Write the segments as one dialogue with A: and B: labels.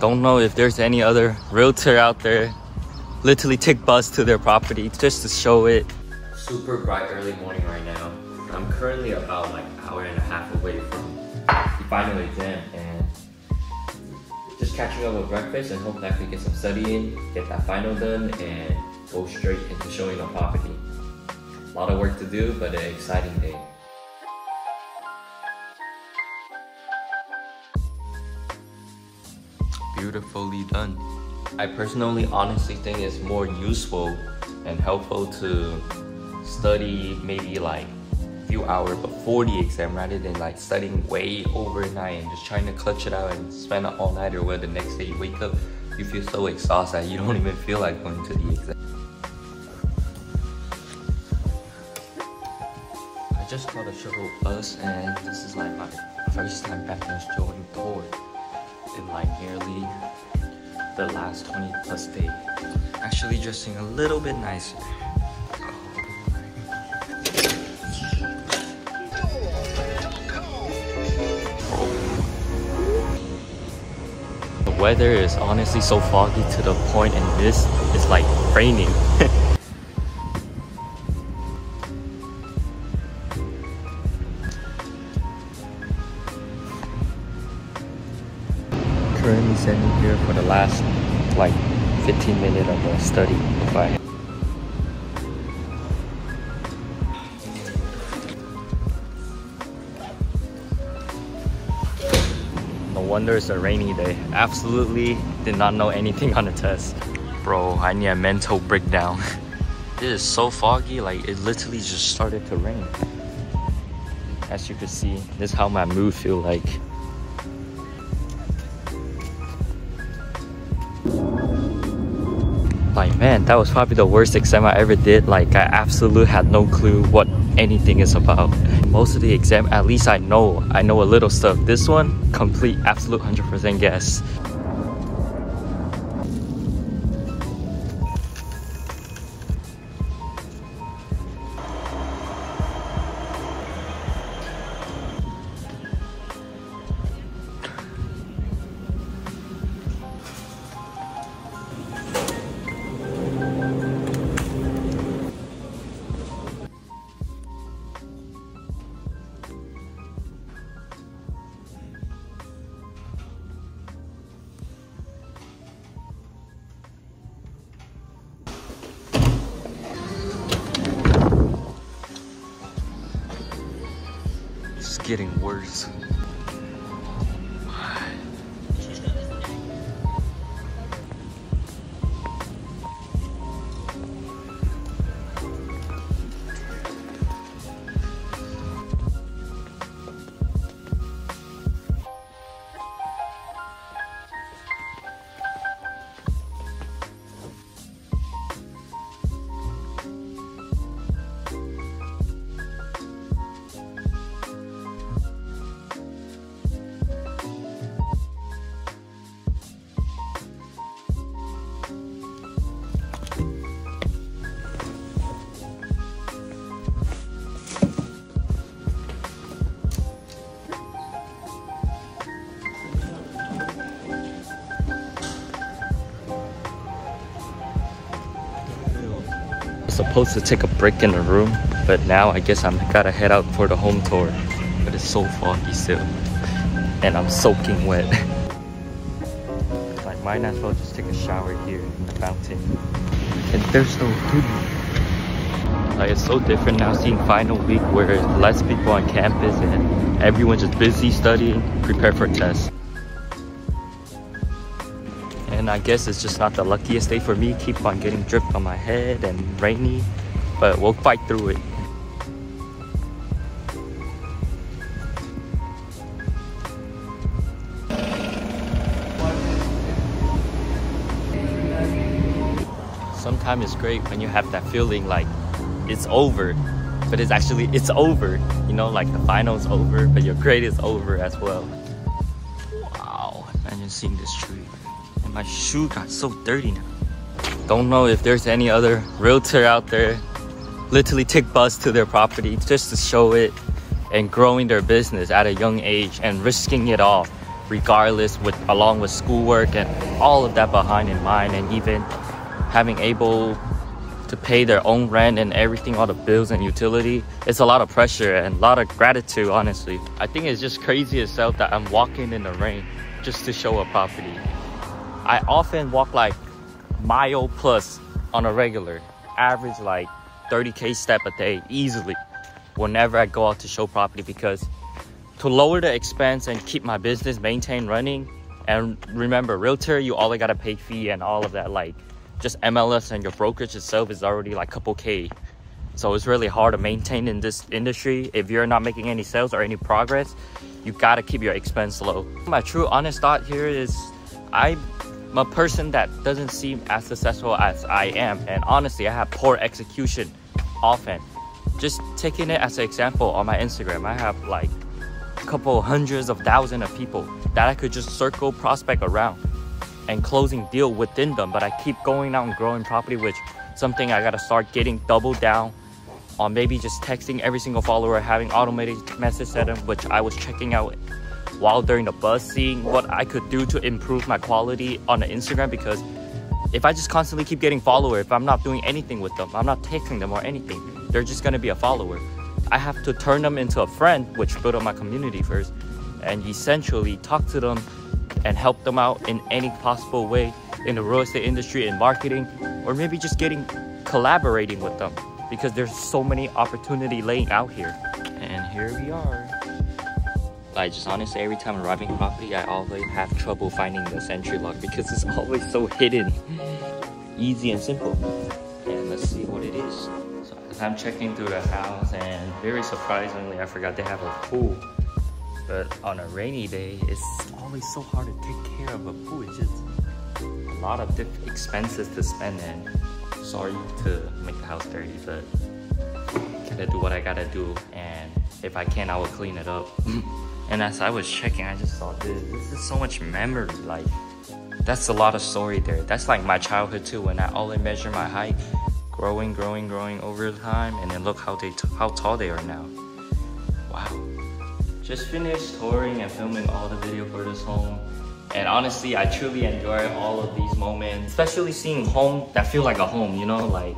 A: Don't know if there's any other realtor out there literally take bus to their property just to show it. Super bright early morning right now. I'm currently about like an hour and a half away from the final exam and just catching up with breakfast and hope that I can get some studying, get that final done, and go straight into showing the property. A lot of work to do, but an exciting day. Beautifully done. I personally honestly think it's more useful and helpful to study maybe like a few hours before the exam rather than like studying way overnight and just trying to clutch it out and spend an all-nighter where the next day you wake up, you feel so exhausted that you don't even feel like going to the exam. I just got a shuttle bus and this is like my first time back in showing tour in like nearly the last 20 plus days. Actually dressing a little bit nicer. The weather is honestly so foggy to the point and this is like raining. Currently standing here for the last like 15 minutes of the study before I... No wonder it's a rainy day. Absolutely did not know anything on the test. Bro, I need a mental breakdown. It is so foggy, like it literally just started to rain. As you can see, this is how my mood feel like. Like, man, that was probably the worst exam I ever did. Like, I absolutely had no clue what anything is about. Most of the exam, at least I know a little stuff. This one, complete, absolute 100% guess. It's getting worse. Supposed to take a break in the room, but now I guess I'm gotta head out for the home tour. But it's so foggy still, and I'm soaking wet. Like, might as well just take a shower here in the fountain. And there's no food. Like, it's so different now seeing final week where less people on campus and everyone's just busy studying, prepare for tests. And I guess it's just not the luckiest day for me. Keep on getting dripped on my head and rainy, but we'll fight through it. Sometimes it's great when you have that feeling like it's over, but it's over. You know, like the final's over, but your grade is over as well. Wow, imagine seeing this tree. My shoe got so dirty now. Don't know if there's any other realtor out there literally take bus to their property just to show it and growing their business at a young age and risking it all regardless, along with schoolwork and all of that behind in mind, and even having able to pay their own rent and everything, all the bills and utility. It's a lot of pressure and a lot of gratitude, honestly. I think it's just crazy itself that I'm walking in the rain just to show a property. I often walk like mile plus on a regular, average like 30K step a day easily whenever I go out to show property, because to lower the expense and keep my business maintained running. And remember, realtor, you only gotta pay fee and all of that. Like just MLS and your brokerage itself is already like couple K. So it's really hard to maintain in this industry. If you're not making any sales or any progress, you gotta keep your expense low. My true honest thought here is I'm a person that doesn't seem as successful as I am. And honestly, I have poor execution often. Just taking it as an example, on my Instagram, I have like a couple hundreds of thousands of people that I could just circle prospect around and closing deal within them. But I keep going out and growing property, which something I gotta start getting double down on, maybe just texting every single follower, having automated message set them, which I was checking out while during the bus, seeing what I could do to improve my quality on the Instagram. Because if I just constantly keep getting followers, if I'm not doing anything with them, I'm not texting them or anything, they're just gonna be a follower. I have to turn them into a friend, which build up my community first, and essentially talk to them and help them out in any possible way in the real estate industry and marketing, or maybe just collaborating with them, because there's so many opportunity laying out here. And here we are. Like, just honestly, every time arriving at property, I always have trouble finding the entry lock because it's always so hidden. Easy and simple. And let's see what it is. So I'm checking through the house, and very surprisingly, I forgot they have a pool. But on a rainy day, it's always so hard to take care of a pool. It's just a lot of expenses to spend in. Sorry to make the house dirty, but gotta do what I gotta do. And if I can, I will clean it up. And as I was checking, I just thought, this is so much memory. Like, that's a lot of story there. That's like my childhood too, when I only measure my height, growing over time, and then look how tall they are now. Wow. Just finished touring and filming all the video for this home. And honestly, I truly enjoy all of these moments, especially seeing home that feel like a home, you know, like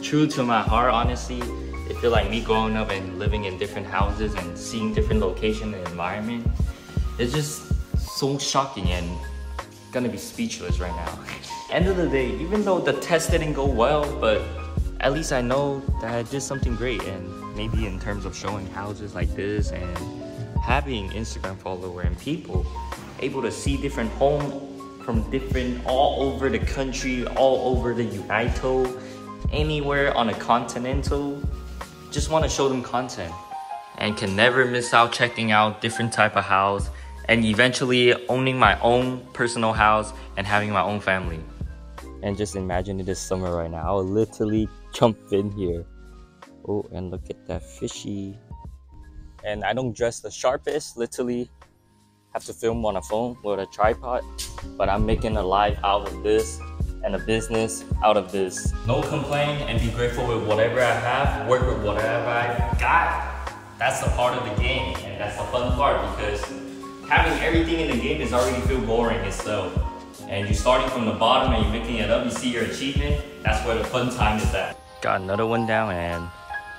A: true to my heart, honestly. It feel like me growing up and living in different houses and seeing different location and environment. It's just so shocking and gonna be speechless right now. End of the day, even though the test didn't go well, but at least I know that I did something great. And maybe in terms of showing houses like this and having Instagram follower and people able to see different homes from all over the country, all over the United, anywhere on a continental. Just want to show them content and can never miss out checking out different type of house and eventually owning my own personal house and having my own family. And just imagine it is summer right now. I'll literally jump in here. Oh, and look at that fishy. And I don't dress the sharpest, literally have to film on a phone with a tripod, but I'm making a life out of this and a business out of this. No complain and be grateful with whatever I have, work with whatever I got. That's the part of the game, and that's the fun part, because having everything in the game is already feel boring itself. And you're starting from the bottom and you're picking it up, you see your achievement, that's where the fun time is at. Got another one down, and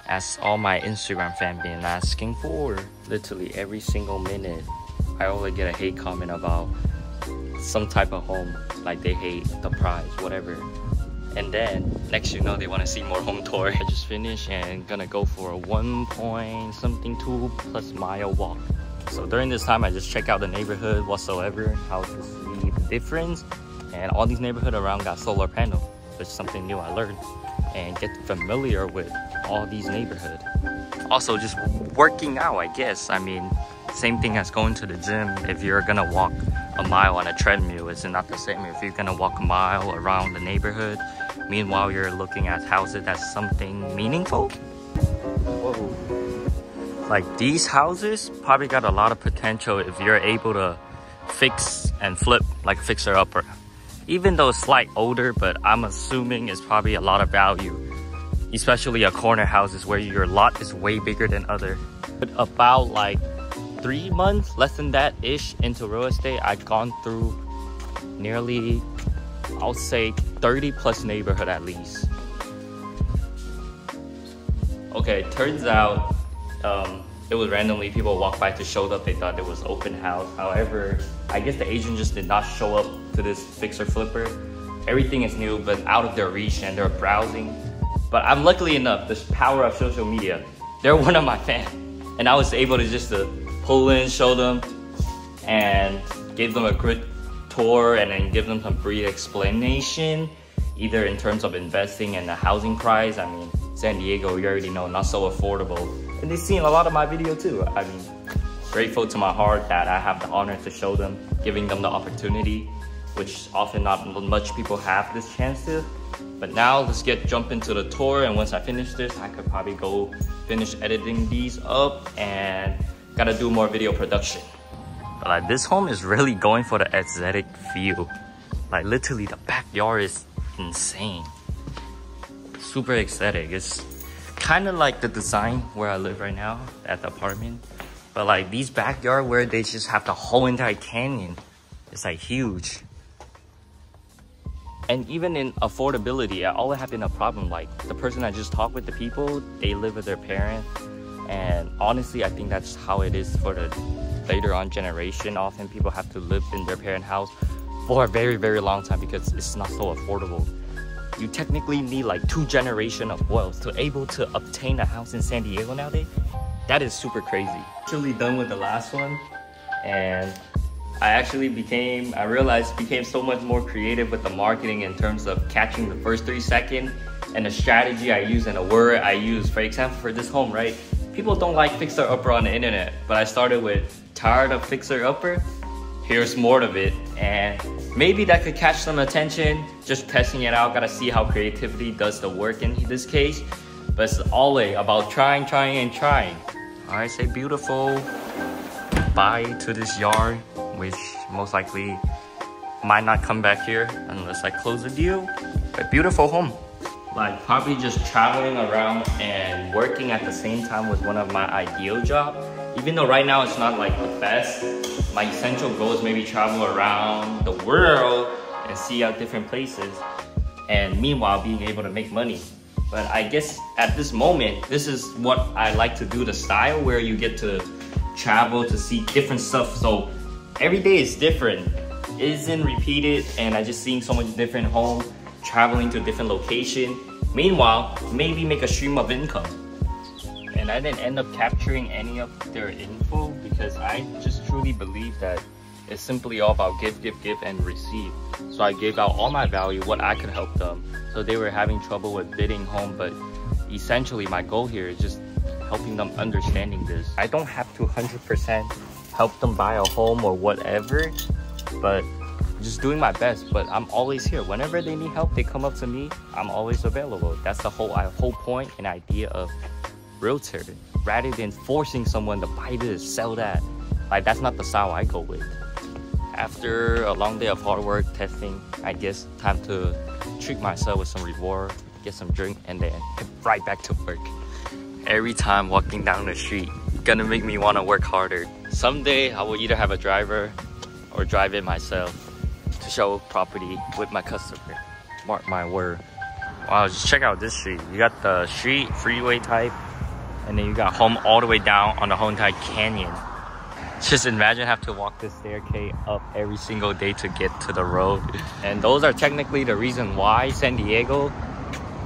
A: as all my Instagram fam been asking for, literally every single minute, I always get a hate comment about some type of home, like they hate the price, whatever. And then next you know, they want to see more home tour. I just finished and gonna go for a 1.2+ mile walk. So during this time, I just check out the neighborhood whatsoever, how to see the difference. And all these neighborhood around got solar panel, which is something new I learned, and get familiar with all these neighborhood. Also just working out, I guess. I mean, same thing as going to the gym. If you're gonna walk a mile on a treadmill, it's not the same if you're gonna walk a mile around the neighborhood. Meanwhile, you're looking at houses that's something meaningful. Whoa. Like these houses probably got a lot of potential if you're able to fix and flip like fixer-upper. Even though it's slight older, but I'm assuming it's probably a lot of value, especially a corner houses where your lot is way bigger than other. But about like 3 months, less than that ish, into real estate, I've gone through nearly, I'll say 30 plus neighborhood at least. Okay, turns out it was randomly people walked by to show up. They thought it was open house. However, I guess the agent just did not show up to this fixer flipper. Everything is new but out of their reach and they're browsing. But I'm luckily enough, this power of social media, they're one of my fans. And I was able to just pull in, show them, and give them a good tour and then give them some brief explanation, either in terms of investing and the housing price. I mean, San Diego, you already know, not so affordable. And they've seen a lot of my video too. I mean, grateful to my heart that I have the honor to show them, giving them the opportunity, which often not much people have this chance to. But now let's jump into the tour, and once I finish this, I could probably go finish editing these up and gotta do more video production. But like, this home is really going for the aesthetic feel. Like literally the backyard is insane. Super aesthetic. It's kind of like the design where I live right now at the apartment. But like these backyard where they just have the whole entire canyon, it's like huge. And even in affordability, I always have been a problem. Like the person I just talked with, the people, they live with their parents. And honestly, I think that's how it is for the later on generation. Often people have to live in their parent house for a very, very long time because it's not so affordable. You technically need like 2 generations of wealth to able to obtain a house in San Diego nowadays. That is super crazy. Actually done with the last one, and I realized became so much more creative with the marketing in terms of catching the first 3 seconds and the strategy I use and the word I use. For example, for this home, right? People don't like fixer upper on the internet, but I started with tired of fixer upper. Here's more of it, and maybe that could catch some attention. Just testing it out, gotta see how creativity does the work in this case. But it's always about trying and trying. All right, say beautiful bye to this yard, which most likely might not come back here unless I close the deal. But beautiful home. Like probably just traveling around and working at the same time was one of my ideal jobs. Even though right now it's not like the best, my essential goal is maybe travel around the world and see out different places, and meanwhile being able to make money. But I guess at this moment, this is what I like to do, the style where you get to travel to see different stuff. So every day is different, it isn't repeated, and I just seeing so much different homes, traveling to different location. Meanwhile, maybe make a stream of income. And I didn't end up capturing any of their info because I just truly believe that it's simply all about give and receive. So I gave out all my value, what I could help them. So they were having trouble with bidding home, but essentially my goal here is just helping them understanding this. I don't have to 100% help them buy a home or whatever, but just doing my best. But I'm always here. Whenever they need help, they come up to me, I'm always available. That's the whole point and idea of Realtor, rather than forcing someone to buy this, sell that. Like, that's not the style I go with. After a long day of hard work, testing, I guess time to treat myself with some reward, get some drink, and then get right back to work. Every time walking down the street, gonna make me want to work harder. Someday I will either have a driver or drive it myself to show property with my customer. Mark my word. Wow, just check out this street. You got the street, freeway type, and then you got home all the way down on the whole entire canyon. Just imagine have to walk this staircase up every single day to get to the road. And those are technically the reason why San Diego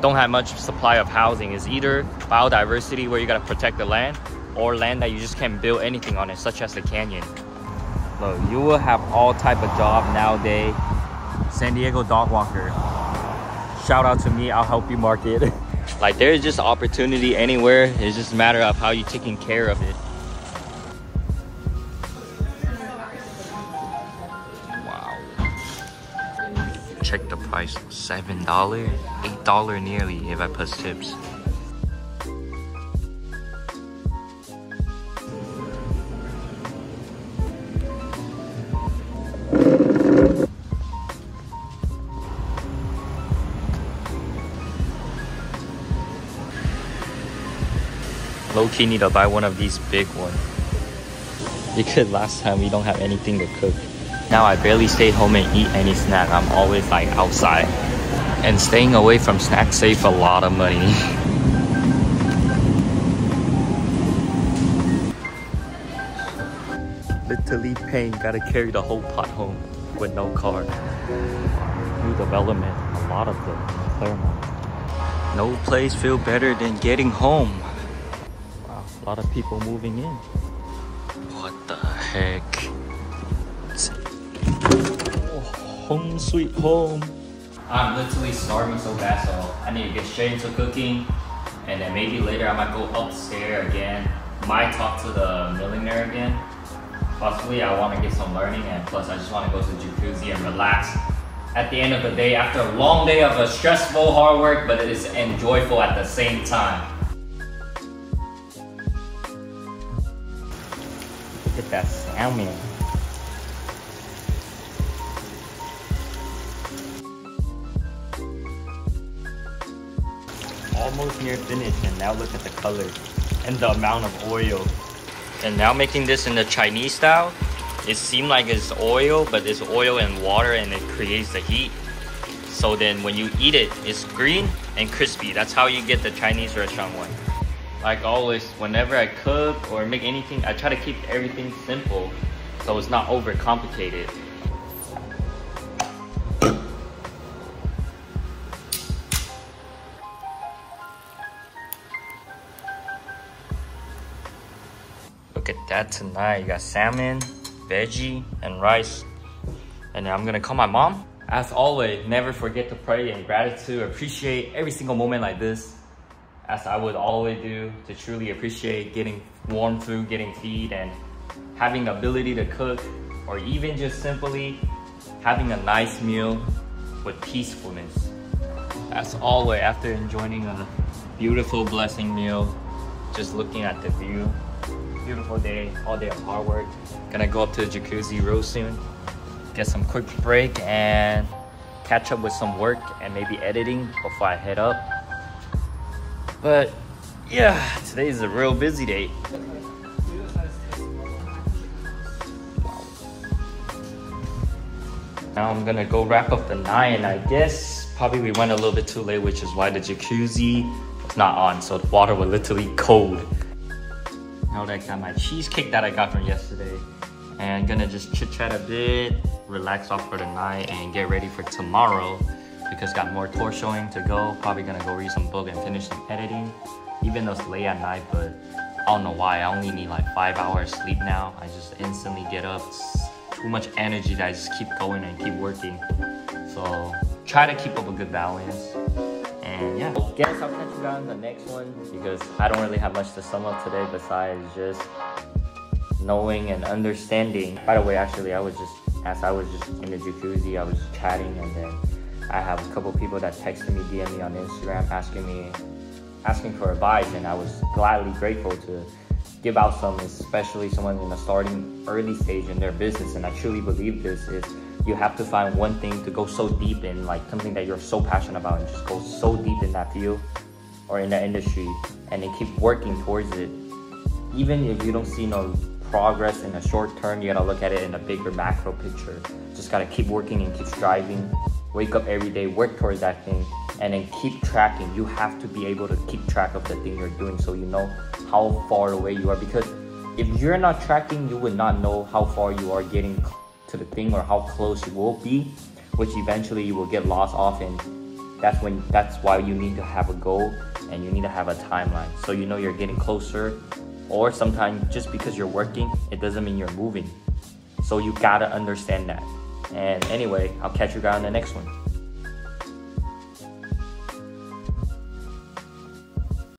A: don't have much supply of housing. Is either biodiversity, where you gotta protect the land, or land that you just can't build anything on it, such as the canyon. Look, you will have all type of job nowadays. San Diego dog walker. Shout out to me, I'll help you market. Like, there's just opportunity anywhere. It's just a matter of how you're taking care of it. Wow. Check the price, $7, $8 nearly if I plus tips. Low-key need to buy one of these big ones. because last time we don't have anything to cook. Now I barely stay home and eat any snack. I'm always like outside. And staying away from snacks save a lot of money. Literally paying, gotta carry the whole pot home with no car. New development, a lot of them in Claremont. No place feel better than getting home. Wow, a lot of people moving in. What the heck? Oh, home sweet home. I'm literally starving so bad, so I need to get straight into cooking. And then maybe later I might go upstairs again. Might talk to the millionaire again. Possibly I want to get some learning, and plus I just want to go to the jacuzzi and relax at the end of the day after a long day of a stressful hard work, but it is enjoyable at the same time. Look at that salmon. Almost near finished, and now look at the color and the amount of oil. And now making this in the Chinese style, it seemed like it's oil, but it's oil and water and it creates the heat. So then when you eat it, it's green and crispy. That's how you get the Chinese restaurant one. Like always, whenever I cook or make anything, I try to keep everything simple so it's not overcomplicated. Look at that tonight. You got salmon, veggie, and rice. And then I'm gonna call my mom. As always, never forget to pray and gratitude. Appreciate every single moment like this, as I would always do, to truly appreciate getting warm food, getting feed, and having the ability to cook, or even just simply having a nice meal with peacefulness. As always, after enjoying a beautiful blessing meal, just looking at the view. Beautiful day, all day of hard work. Gonna go up to the jacuzzi real soon, get some quick break and catch up with some work and maybe editing before I head up. But yeah, today is a real busy day. Now I'm gonna go wrap up the night, and I guess probably we went a little bit too late, which is why the jacuzzi was not on, so the water was literally cold. Now that I got my cheesecake that I got from yesterday, and gonna just chit chat a bit, relax off for the night, and get ready for tomorrow because got more tour showing to go. Probably gonna go read some book and finish some editing, even though it's late at night. But I don't know why, I only need like 5 hours sleep now. I just instantly get up. It's too much energy that I just keep going and keep working. So try to keep up a good balance. And yeah, I guess I'll catch you guys on the next one, because I don't really have much to sum up today besides just knowing and understanding. By the way, actually, as I was just in the jacuzzi, I was just chatting, and then I have a couple people that texted me, DM me on Instagram, asking for advice, and I was gladly grateful to give out some, especially someone in a starting early stage in their business. And I truly believe this is, you have to find one thing to go so deep in, like something that you're so passionate about, and just go so deep in that field or in that industry, and then keep working towards it. Even if you don't see no progress in the short term, you gotta look at it in a bigger macro picture. Just gotta keep working and keep striving. Wake up every day, work towards that thing, and then keep tracking. You have to be able to keep track of the thing you're doing so you know how far away you are. Because if you're not tracking, you would not know how far you are getting to the thing or how close you will be, which eventually you will get lost off in. That's why you need to have a goal, and you need to have a timeline so you know you're getting closer. Or sometimes just because you're working, it doesn't mean you're moving. So you gotta understand that. And anyway, I'll catch you guys on the next one.